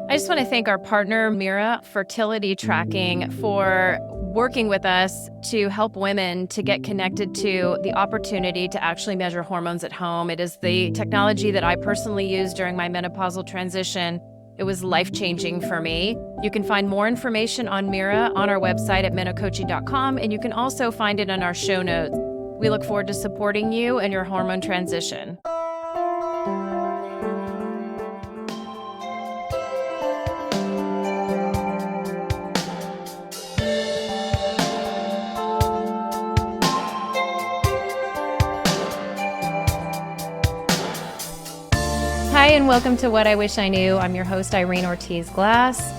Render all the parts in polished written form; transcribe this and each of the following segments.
I just want to thank our partner, Mira Fertility Tracking, for working with us to help women to get connected to the opportunity to actually measure hormones at home. It is the technology that I personally used during my menopausal transition. It was life-changing for me. You can find more information on Mira on our website at menocoaching.com, and you can also find it in our show notes. We look forward to supporting you in your hormone transition. Hi, and welcome to What I Wish I Knew. I'm your host, Irene Ortiz-Glass.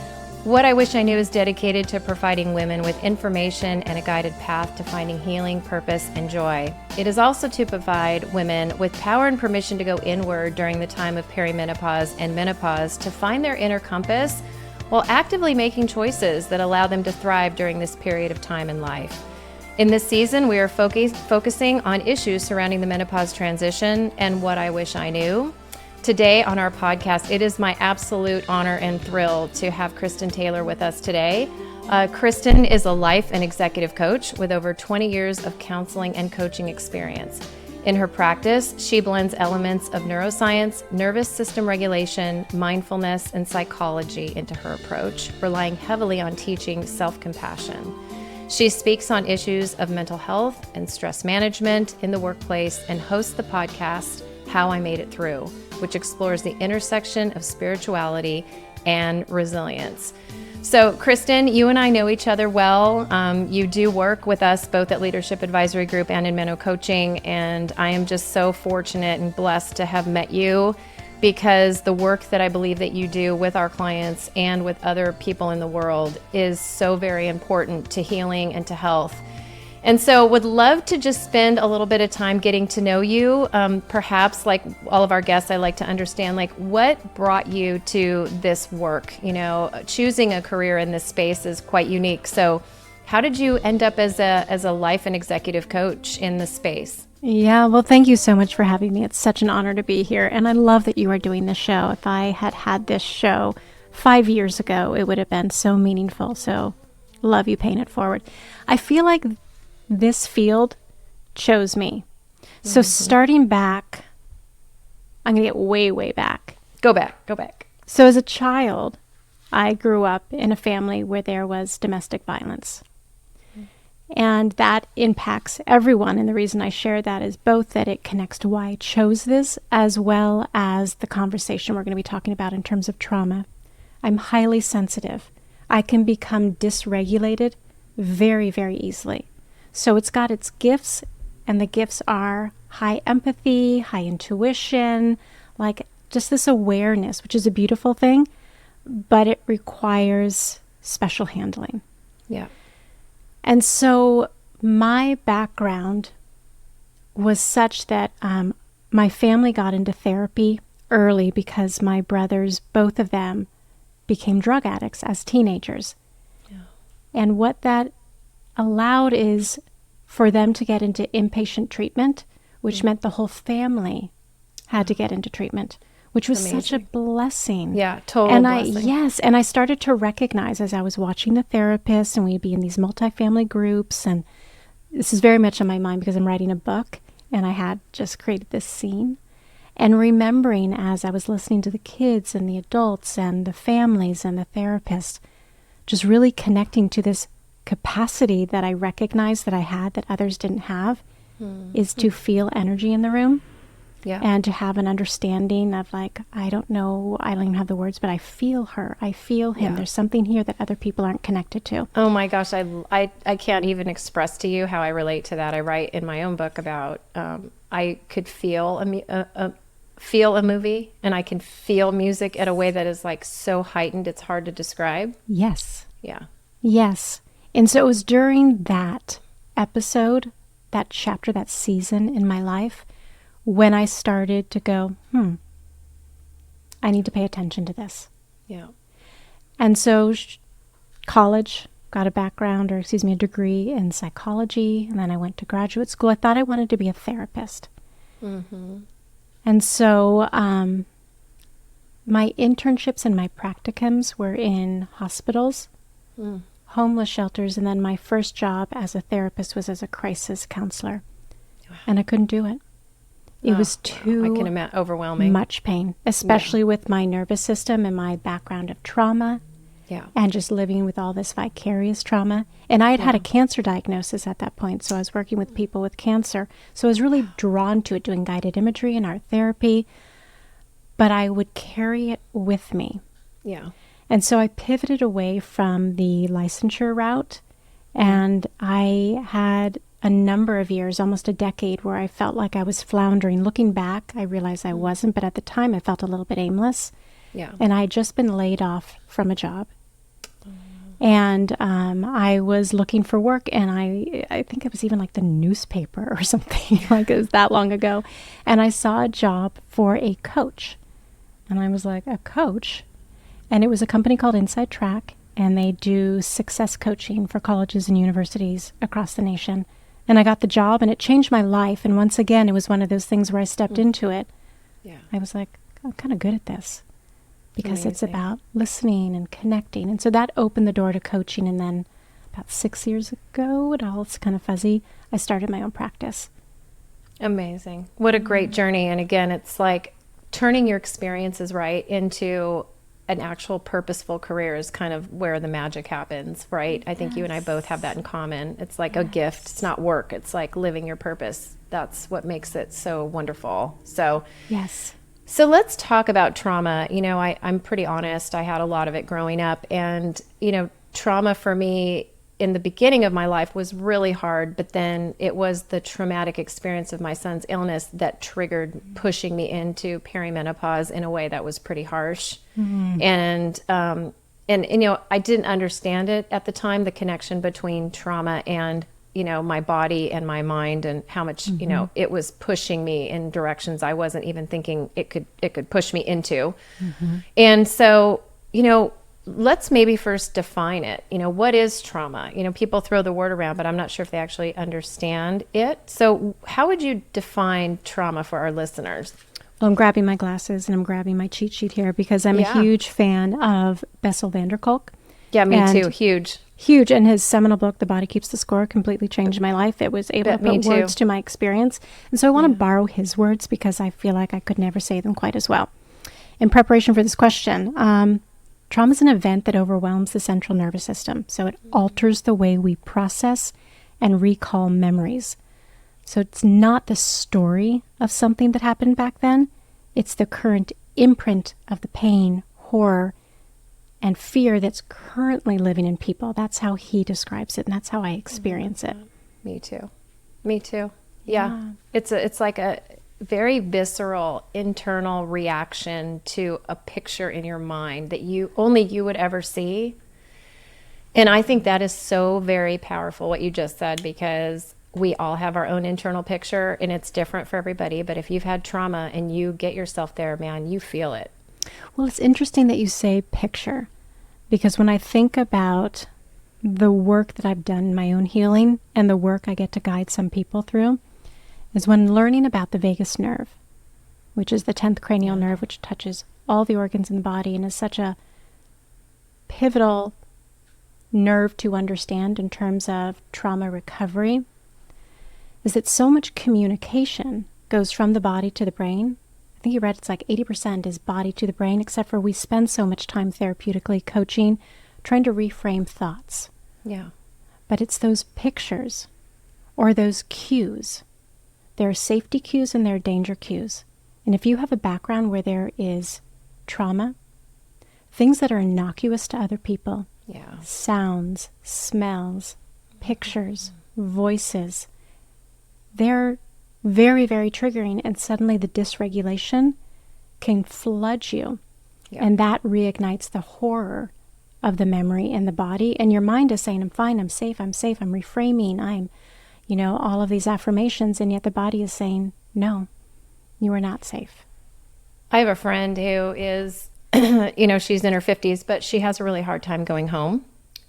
What I Wish I Knew is dedicated to providing women with information and a guided path to finding healing, purpose, and joy. It is also to provide women with power and permission to go inward during the time of perimenopause and menopause to find their inner compass while actively making choices that allow them to thrive during this period of time in life. In this season, we are focusing on issues surrounding the menopause transition and what I wish I knew. Today on our podcast, it is my absolute honor and thrill to have Kristin Taylor with us today. Kristin is a life and executive coach with over 20 years of counseling and coaching experience. In her practice, she blends elements of neuroscience, nervous system regulation, mindfulness, and psychology into her approach, relying heavily on teaching self-compassion. She speaks on issues of mental health and stress management in the workplace and hosts the podcast, How I Made It Through, which explores the intersection of spirituality and resilience. So, Kristin, you and I know each other well. You do work with us both at Leadership Advisory Group and in Meno Coaching, and I am just so fortunate and blessed to have met you because the work that I believe that you do with our clients and with other people in the world is so very important to healing and to health. And so would love to just spend a little bit of time getting to know you. Perhaps like all of our guests, I like to understand like what brought you to this work. You know, choosing a career in this space is quite unique. So how did you end up as a life and executive coach in this space? Yeah, well, thank you so much for having me. It's such an honor to be here. And I love that you are doing this show. If I had had this show 5 years ago, it would have been so meaningful. So love you paying it forward. I feel like this field chose me. So starting back, I'm going to get way, way back. Go back. So as a child, I grew up in a family where there was domestic violence. And that impacts everyone. And the reason I share that is both that it connects to why I chose this, as well as the conversation we're going to be talking about in terms of trauma. I'm highly sensitive. I can become dysregulated very, very easily. So it's got its gifts, and the gifts are high empathy, high intuition, like just this awareness, which is a beautiful thing, but it requires special handling. Yeah. And so my background was such that my family got into therapy early because my brothers, both of them, became drug addicts as teenagers. Yeah. And what that allowed is for them to get into inpatient treatment, which meant the whole family had to get into treatment, which was such a blessing. Yeah, total blessing. And I started to recognize as I was watching the therapist, and we'd be in these multifamily groups, and this is very much on my mind because I'm writing a book, and I had just created this scene. And remembering as I was listening to the kids and the adults and the families and the therapists, just really connecting to this capacity that I recognized that I had that others didn't have, is to feel energy in the room. Yeah. And to have an understanding of like, I don't even have the words, but I feel her. I feel him. Yeah. There's something here that other people aren't connected to. Oh my gosh. I can't even express to you how I relate to that. I write in my own book about, I could feel a movie, and I can feel music in a way that is like so heightened. It's hard to describe. Yes. Yeah. Yes. And so it was during that episode, that chapter, that season in my life, when I started to go, I need to pay attention to this. Yeah. And so college, got a degree in psychology. And then I went to graduate school. I thought I wanted to be a therapist. Mm-hmm. And so my internships and my practicums were in hospitals, homeless shelters, and then my first job as a therapist was as a crisis counselor. Wow. And I couldn't do it. It was too I can imagine, overwhelming. Much pain, especially with my nervous system and my background of trauma. Yeah. And just living with all this vicarious trauma. And I had had a cancer diagnosis at that point, so I was working with people with cancer. So I was really drawn to it, doing guided imagery and art therapy. But I would carry it with me. Yeah. And so I pivoted away from the licensure route, and I had a number of years, almost a decade, where I felt like I was floundering. Looking back, I realized I wasn't, but at the time I felt a little bit aimless. Yeah. And I had just been laid off from a job. And I was looking for work, and I think it was even like the newspaper or something, like it was that long ago. And I saw a job for a coach. And I was like, a coach? And it was a company called Inside Track, and they do success coaching for colleges and universities across the nation. And I got the job, and it changed my life. And once again, it was one of those things where I stepped into it. Yeah. I was like, I'm kind of good at this. Because it's Amazing. about listening and connecting. And so that opened the door to coaching. And then about 6 years ago, it's kind of fuzzy, I started my own practice. Amazing. What a great journey. And again, it's like turning your experiences right into an actual purposeful career is kind of where the magic happens, right? I think you and I both have that in common. It's like a gift. It's not work. It's like living your purpose. That's what makes it so wonderful. So Yes. So let's talk about trauma. You know, I'm pretty honest. I had a lot of it growing up. And, you know, trauma for me in the beginning of my life was really hard. But then it was the traumatic experience of my son's illness that triggered pushing me into perimenopause in a way that was pretty harsh. And you know, I didn't understand it at the time, the connection between trauma and you know, my body and my mind, and how much, you know, it was pushing me in directions I wasn't even thinking it could push me into. And so, you know, let's maybe first define it. You know, what is trauma? You know, people throw the word around, but I'm not sure if they actually understand it. So how would you define trauma for our listeners? Well, I'm grabbing my glasses and I'm grabbing my cheat sheet here because I'm a huge fan of Bessel van der Kolk. Yeah, me too. Huge. And his seminal book, The Body Keeps the Score, completely changed my life. It was able to put words to my experience. And so I want to borrow his words because I feel like I could never say them quite as well. In preparation for this question, trauma is an event that overwhelms the central nervous system. So it alters the way we process and recall memories. So it's not the story of something that happened back then. It's the current imprint of the pain, horror, and fear that's currently living in people. That's how he describes it, and that's how I experience it. Me too. Yeah. It's like a very visceral internal reaction to a picture in your mind that only you would ever see. And I think that is so very powerful, what you just said, because we all have our own internal picture and it's different for everybody. But if you've had trauma and you get yourself there, man, you feel it. Well, it's interesting that you say picture, because when I think about the work that I've done in my own healing and the work I get to guide some people through, is when learning about the vagus nerve, which is the 10th cranial nerve, which touches all the organs in the body and is such a pivotal nerve to understand in terms of trauma recovery, is that so much communication goes from the body to the brain. I think you read it's like 80% is body to the brain, except for we spend so much time therapeutically coaching, trying to reframe thoughts. Yeah. But it's those pictures or those cues. There are safety cues and there are danger cues. And if you have a background where there is trauma, things that are innocuous to other people, sounds, smells, pictures, voices, they're very, very triggering, and suddenly the dysregulation can flood you. And that reignites the horror of the memory in the body. And your mind is saying, I'm fine, I'm safe, I'm reframing, I'm, you know, all of these affirmations. And yet the body is saying, no, you are not safe. I have a friend who is, you know, she's in her 50s, but she has a really hard time going home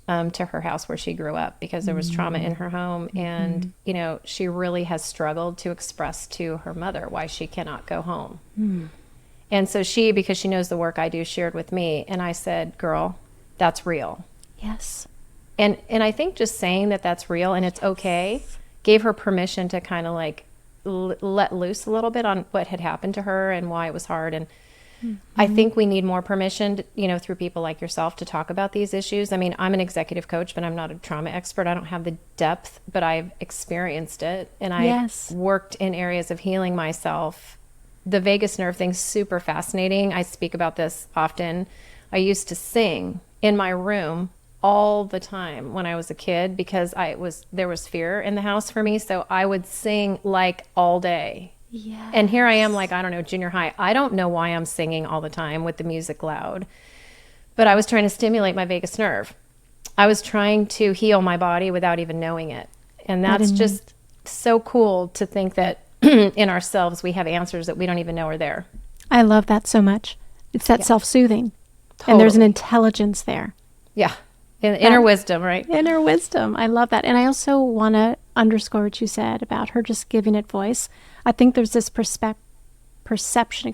to her house where she grew up because there was trauma in her home. And, you know, she really has struggled to express to her mother why she cannot go home. And so she, because she knows the work I do, shared with me. And I said, girl, that's real. Yes. And I think just saying that that's real and it's okay gave her permission to kind of like let loose a little bit on what had happened to her and why it was hard. And I think we need more permission, through people like yourself to talk about these issues. I mean, I'm an executive coach, but I'm not a trauma expert. I don't have the depth, but I've experienced it. And I worked in areas of healing myself. The vagus nerve thing's super fascinating. I speak about this often. I used to sing in my room all the time when I was a kid because there was fear in the house for me. So I would sing like all day. Yes. And here I am, like, I don't know, junior high. I don't know why I'm singing all the time with the music loud, but I was trying to stimulate my vagus nerve. I was trying to heal my body without even knowing it. And that's just so cool to think that in ourselves, we have answers that we don't even know are there. I love that so much. It's that self-soothing. Totally. And there's an intelligence there. Yeah. Inner wisdom, right? Inner wisdom. I love that. And I also want to underscore what you said about her just giving it voice. I think there's this perception,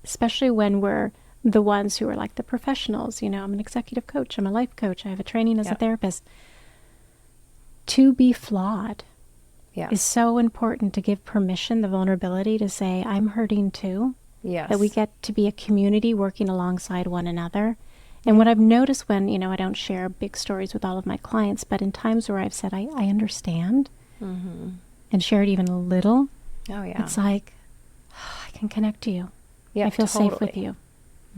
especially when we're the ones who are like the professionals. I'm an executive coach. I'm a life coach. I have a training as a therapist. To be flawed is so important, to give permission, the vulnerability to say, I'm hurting too. Yes. That we get to be a community working alongside one another. And what I've noticed when, I don't share big stories with all of my clients, but in times where I've said, I understand and shared even a little, it's like, I can connect to you. Yeah, I feel safe with you.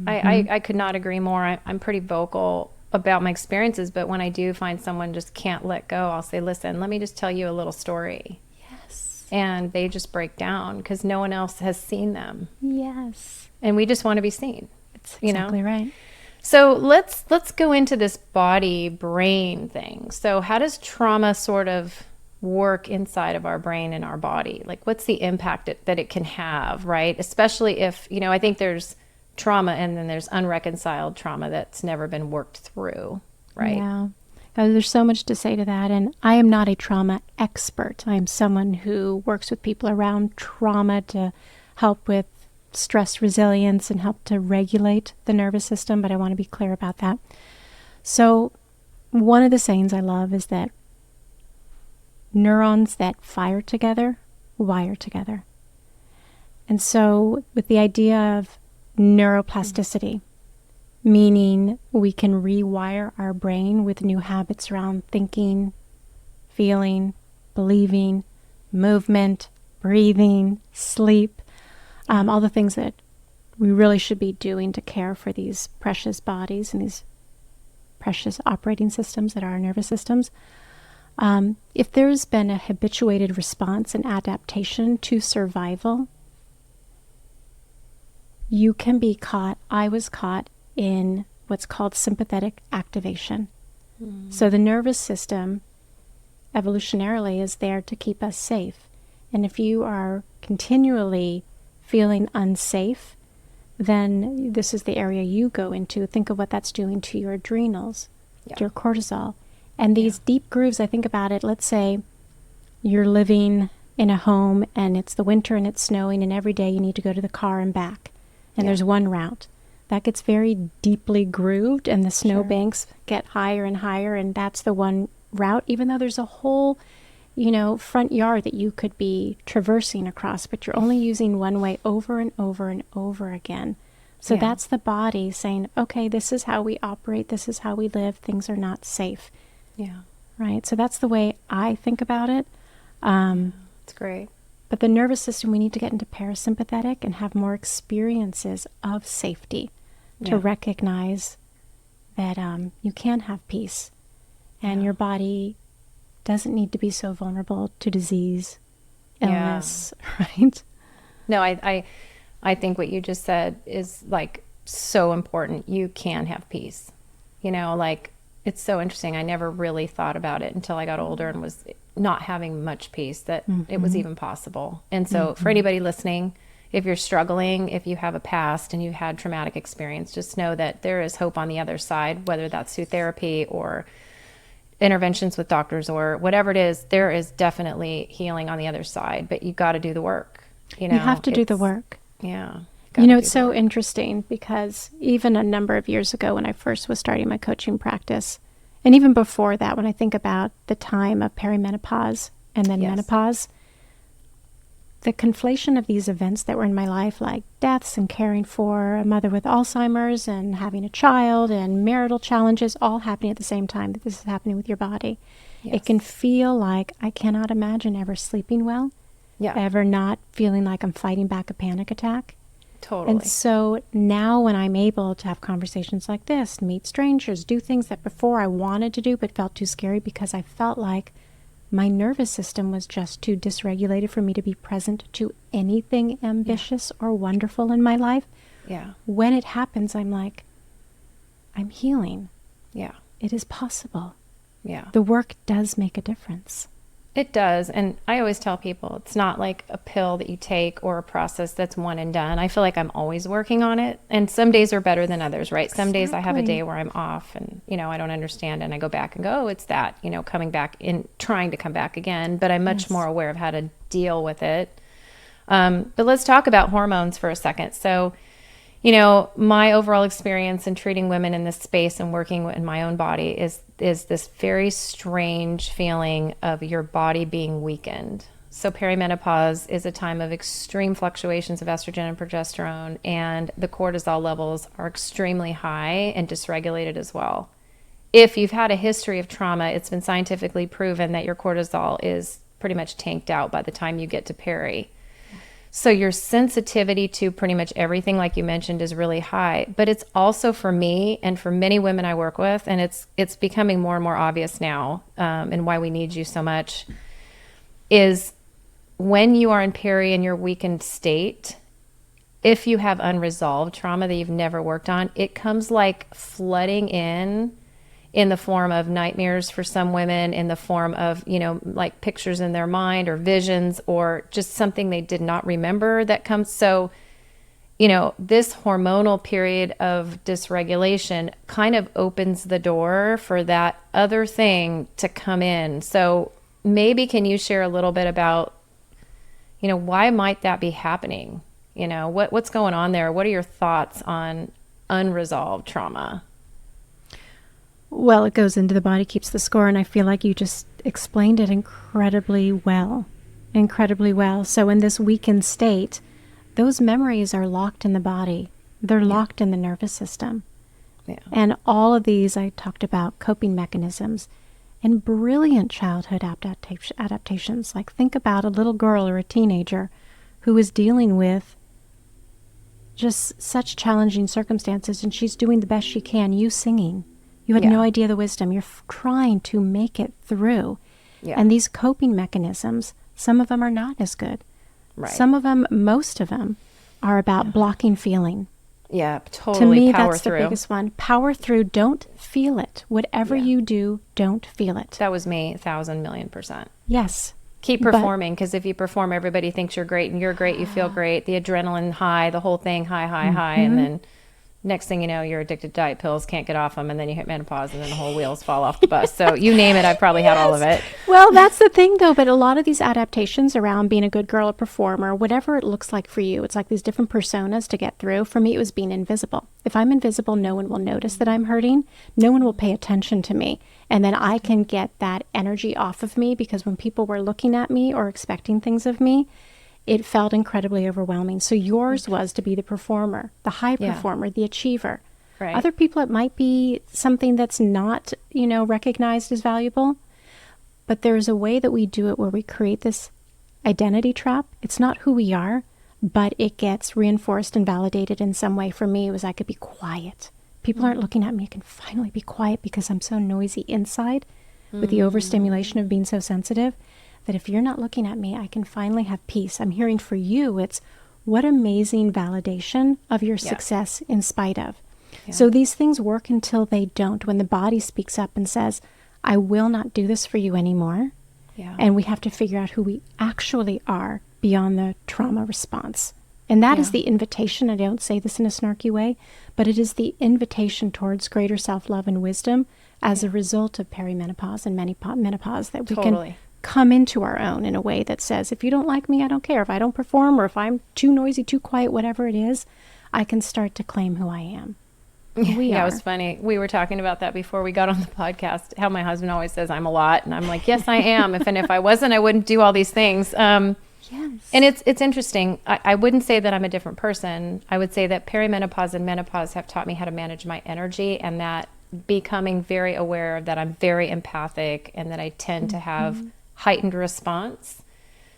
I could not agree more. I'm pretty vocal about my experiences, but when I do find someone just can't let go, I'll say, listen, let me just tell you a little story. Yes. And they just break down because no one else has seen them. Yes. And we just want to be seen. It's exactly right. So let's go into this body brain thing. So how does trauma sort of work inside of our brain and our body? Like, what's the impact that it can have, right? Especially if, I think there's trauma and then there's unreconciled trauma that's never been worked through, right? Yeah. There's so much to say to that. And I am not a trauma expert. I am someone who works with people around trauma to help with stress resilience and help to regulate the nervous system, but I want to be clear about that. So one of the sayings I love is that neurons that fire together wire together. And so with the idea of neuroplasticity, meaning we can rewire our brain with new habits around thinking, feeling, believing, movement, breathing, sleep, all the things that we really should be doing to care for these precious bodies and these precious operating systems that are our nervous systems. If there's been a habituated response and adaptation to survival, you can be caught. I was caught in what's called sympathetic activation. So the nervous system evolutionarily is there to keep us safe. And if you are continually feeling unsafe, then this is the area you go into. Think of what that's doing to your adrenals, to your cortisol. And these deep grooves, I think about it, let's say you're living in a home and it's the winter and it's snowing and every day you need to go to the car and back. And there's one route. That gets very deeply grooved and the snowbanks get higher and higher, and that's the one route, even though there's a whole front yard that you could be traversing across, but you're only using one way over and over and over again. So that's the body saying, okay, this is how we operate, this is how we live, things are not safe. Yeah. Right? So that's the way I think about it. It's great. But the nervous system, we need to get into parasympathetic and have more experiences of safety to recognize that you can have peace and your body doesn't need to be so vulnerable to disease, illness, right? No, I think what you just said is like so important. You can have peace. It's so interesting. I never really thought about it until I got older and was not having much peace, that it was even possible. And so for anybody listening, if you're struggling, if you have a past and you had traumatic experience, just know that there is hope on the other side, whether that's through therapy or interventions with doctors or whatever it is. There is definitely healing on the other side, but you got to do the work. You have to do the work. Yeah. You know, it's so interesting because even a number of years ago when I first was starting my coaching practice, and even before that, when I think about the time of perimenopause and then menopause, the conflation of these events that were in my life, like deaths and caring for a mother with Alzheimer's and having a child and marital challenges, all happening at the same time that this is happening with your body. Yes. It can feel like I cannot imagine ever sleeping well, ever not feeling like I'm fighting back a panic attack. Totally. And so now when I'm able to have conversations like this, meet strangers, do things that before I wanted to do but felt too scary because I felt like my nervous system was just too dysregulated for me to be present to anything ambitious or wonderful in my life. Yeah. When it happens, I'm like, I'm healing. Yeah. It is possible. Yeah. The work does make a difference. It does. And I always tell people it's not like a pill that you take or a process that's one and done. I feel like I'm always working on it. And some days are better than others, right? Some days I have a day where I'm off and, you know, I don't understand and I go back and go, oh, it's that, you know, coming back in, trying to come back again. But I'm much more aware of how to deal with it. But let's talk about hormones for a second. So, you know, my overall experience in treating women in this space and working in my own body is this very strange feeling of your body being weakened. So perimenopause is a time of extreme fluctuations of estrogen and progesterone, and the cortisol levels are extremely high and dysregulated as well. If you've had a history of trauma, it's been scientifically proven that your cortisol is pretty much tanked out by the time you get to peri. So your sensitivity to pretty much everything, like you mentioned, is really high. But it's also for me and for many women I work with, and it's becoming more and more obvious now, and why we need you so much, is when you are in peri in your weakened state, if you have unresolved trauma that you've never worked on, it comes like flooding in the form of nightmares for some women, in the form of, you know, like pictures in their mind or visions or just something they did not remember that comes. So, you know, this hormonal period of dysregulation kind of opens the door for that other thing to come in. So maybe can you share a little bit about, you know, why might that be happening? You know, what's going on there? What are your thoughts on unresolved trauma? Well, it goes into the body, keeps the score, and I feel like you just explained it incredibly well. Incredibly well. So in this weakened state, those memories are locked in the body. They're locked in the nervous system. Yeah. And all of these, I talked about coping mechanisms and brilliant childhood adaptations. Like think about a little girl or a teenager who is dealing with just such challenging circumstances, and she's doing the best she can. You singing. You had no idea the wisdom. You're trying to make it through. Yeah. And these coping mechanisms, some of them are not as good. Right. Some of them, most of them, are about blocking feeling. Yeah, totally. To me, power that's through. The biggest one. Power through. Don't feel it. Whatever you do, don't feel it. That was me, 1,000,000,000%. Yes. Keep performing, because if you perform, everybody thinks you're great, and you're great, you feel great. The adrenaline high, the whole thing high, and then next thing you know, you're addicted to diet pills, can't get off them, and then you hit menopause, and then the whole wheels fall off the bus. So you name it, I've probably had all of it. Well, that's the thing, though. But a lot of these adaptations around being a good girl, a performer, whatever it looks like for you, it's like these different personas to get through. For me, it was being invisible. If I'm invisible, no one will notice that I'm hurting. No one will pay attention to me. And then I can get that energy off of me, because when people were looking at me or expecting things of me, it felt incredibly overwhelming. So yours was to be the performer, the high performer, the achiever. Right. Other people, it might be something that's not, you know, recognized as valuable. But there's a way that we do it where we create this identity trap. It's not who we are, but it gets reinforced and validated in some way. For me, it was I could be quiet. People aren't looking at me. I can finally be quiet because I'm so noisy inside with the overstimulation of being so sensitive. That if you're not looking at me, I can finally have peace. I'm hearing for you, it's what amazing validation of your success in spite of. Yeah. So these things work until they don't. When the body speaks up and says, I will not do this for you anymore. Yeah. And we have to figure out who we actually are beyond the trauma response. And that is the invitation. I don't say this in a snarky way, but it is the invitation towards greater self-love and wisdom as a result of perimenopause and menopause, that we can come into our own in a way that says, if you don't like me, I don't care. If I don't perform, or if I'm too noisy, too quiet, whatever it is, I can start to claim who I am. Yeah, it was funny. We were talking about that before we got on the podcast, how my husband always says I'm a lot. And I'm like, yes, I am. If I wasn't, I wouldn't do all these things. Yes. And it's interesting. I wouldn't say that I'm a different person. I would say that perimenopause and menopause have taught me how to manage my energy, and that becoming very aware of that I'm very empathic and that I tend to have heightened response.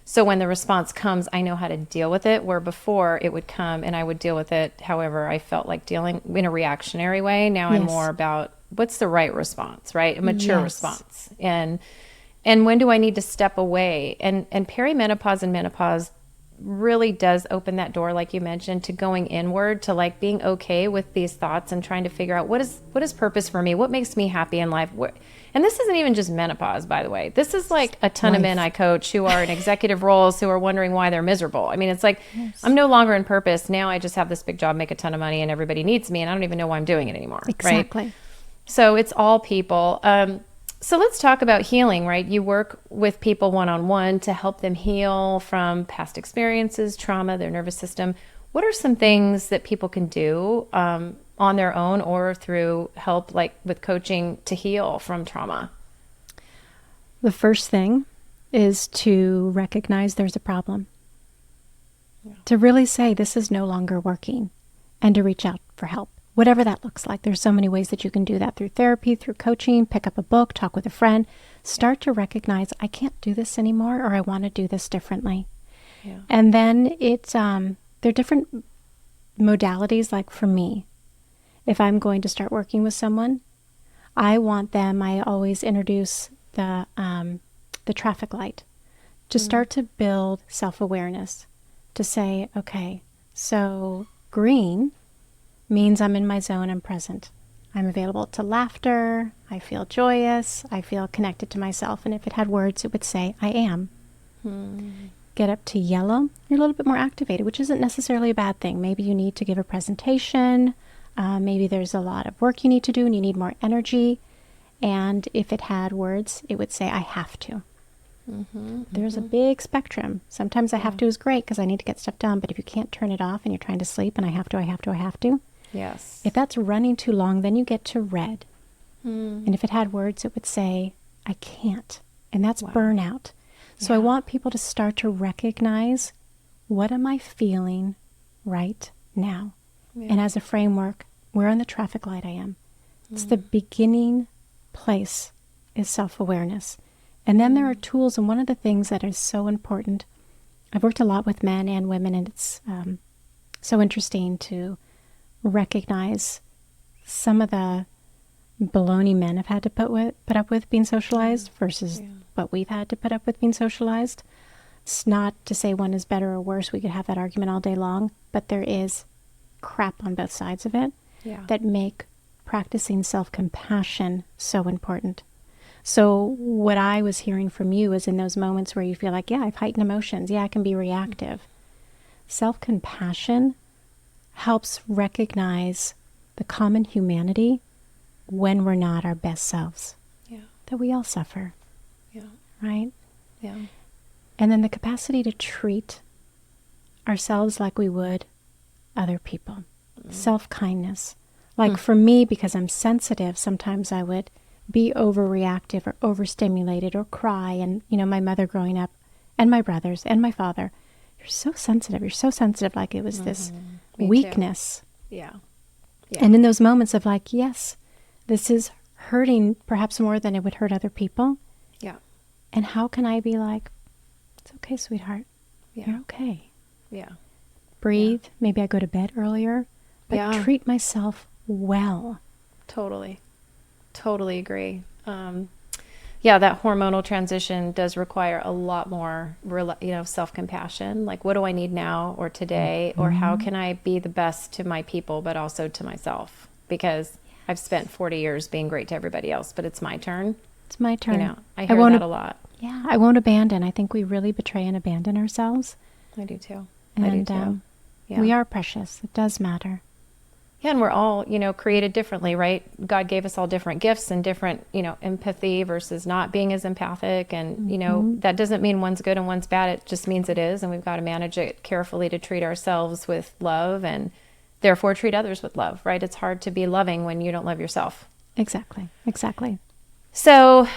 So when the response comes, I know how to deal with it, where before it would come and I would deal with it however I felt like dealing in a reactionary way. Now I'm more about what's the right response, right? A mature response. And when do I need to step away? And perimenopause and menopause really does open that door, like you mentioned, to going inward, to like being okay with these thoughts and trying to figure out what is purpose for me? What makes me happy in life? And this isn't even just menopause, by the way. This is like a ton of men I coach who are in executive roles who are wondering why they're miserable. I mean, it's like, I'm no longer in purpose. Now I just have this big job, make a ton of money, and everybody needs me, and I don't even know why I'm doing it anymore. Exactly. Right? So it's all people. So let's talk about healing, right? You work with people one-on-one to help them heal from past experiences, trauma, their nervous system. What are some things that people can do on their own or through help, like with coaching, to heal from trauma? The first thing is to recognize there's a problem. Yeah. To really say this is no longer working, and to reach out for help. Whatever that looks like. There's so many ways that you can do that, through therapy, through coaching, pick up a book, talk with a friend. Start to recognize, I can't do this anymore, or I want to do this differently. Yeah. And then there are different modalities. Like for me, if I'm going to start working with someone, I always introduce the traffic light to start to build self-awareness, to say, okay, so green means I'm in my zone, I'm present. I'm available to laughter, I feel joyous, I feel connected to myself. And if it had words, it would say, I am. Get up to yellow, you're a little bit more activated, which isn't necessarily a bad thing. Maybe you need to give a presentation, maybe there's a lot of work you need to do and you need more energy. And if it had words, it would say, I have to. There's a big spectrum. Sometimes I have to is great because I need to get stuff done. But if you can't turn it off and you're trying to sleep and I have to. Yes. If that's running too long, then you get to red. And if it had words, it would say, I can't. And that's burnout. So I want people to start to recognize, what am I feeling right now? And as a framework, where on the traffic light I am. It's the beginning place is self-awareness. And then there are tools. And one of the things that is so important, I've worked a lot with men and women, and it's so interesting to recognize some of the baloney men have had to put up with being socialized versus what we've had to put up with being socialized. It's not to say one is better or worse. We could have that argument all day long, but there is crap on both sides of it that make practicing self-compassion so important. So what I was hearing from you is, in those moments where you feel like, I've heightened emotions. I can be reactive. Self-compassion helps recognize the common humanity when we're not our best selves. That we all suffer. Right? And then the capacity to treat ourselves like we would other people. Self-kindness. Like for me, because I'm sensitive, sometimes I would be overreactive or overstimulated or cry. And, my mother growing up, and my brothers and my father, you're so sensitive, like it was this weakness. And in those moments of like, yes, this is hurting perhaps more than it would hurt other people. And how can I be like, it's okay, sweetheart. You're okay. Breathe. Maybe I go to bed earlier, but treat myself well. Totally agree. That hormonal transition does require a lot more, self-compassion. Like, what do I need now or today? Or how can I be the best to my people, but also to myself? Because I've spent 40 years being great to everybody else, but it's my turn. It's my turn. I hear that a lot. I won't abandon. I think we really betray and abandon ourselves. I do too. And we are precious. It does matter. Yeah, and we're all, created differently, right? God gave us all different gifts and different, empathy versus not being as empathic. And, that doesn't mean one's good and one's bad. It just means it is. And we've got to manage it carefully to treat ourselves with love and therefore treat others with love, right? It's hard to be loving when you don't love yourself. Exactly. So,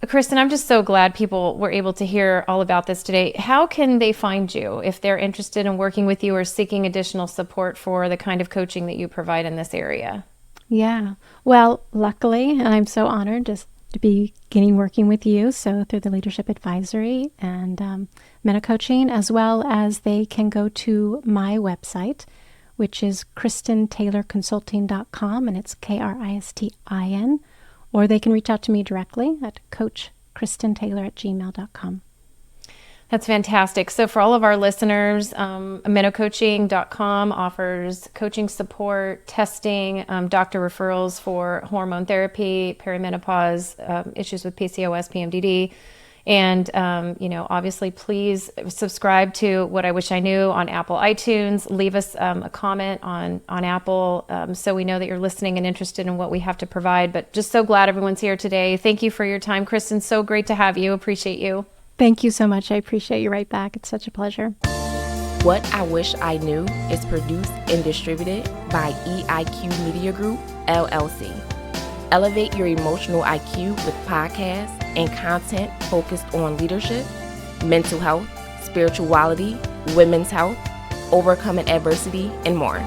Kristin, I'm just so glad people were able to hear all about this today. How can they find you if they're interested in working with you or seeking additional support for the kind of coaching that you provide in this area? Yeah. Well, luckily, I'm so honored just to be beginning working with you. So through the Leadership Advisory and Meta Coaching, as well as they can go to my website, which is KristinTaylorConsulting.com, and it's Kristin, or they can reach out to me directly at CoachKristinTaylor@gmail.com. That's fantastic. So for all of our listeners, MenoCoaching.com offers coaching support, testing, doctor referrals for hormone therapy, perimenopause, issues with PCOS, PMDD. And, obviously, please subscribe to What I Wish I Knew on Apple iTunes. Leave us a comment on Apple so we know that you're listening and interested in what we have to provide. But just so glad everyone's here today. Thank you for your time, Kristin. So great to have you. Appreciate you. Thank you so much. I appreciate you right back. It's such a pleasure. What I Wish I Knew is produced and distributed by EIQ Media Group, LLC. Elevate your emotional IQ with podcasts and content focused on leadership, mental health, spirituality, women's health, overcoming adversity, and more.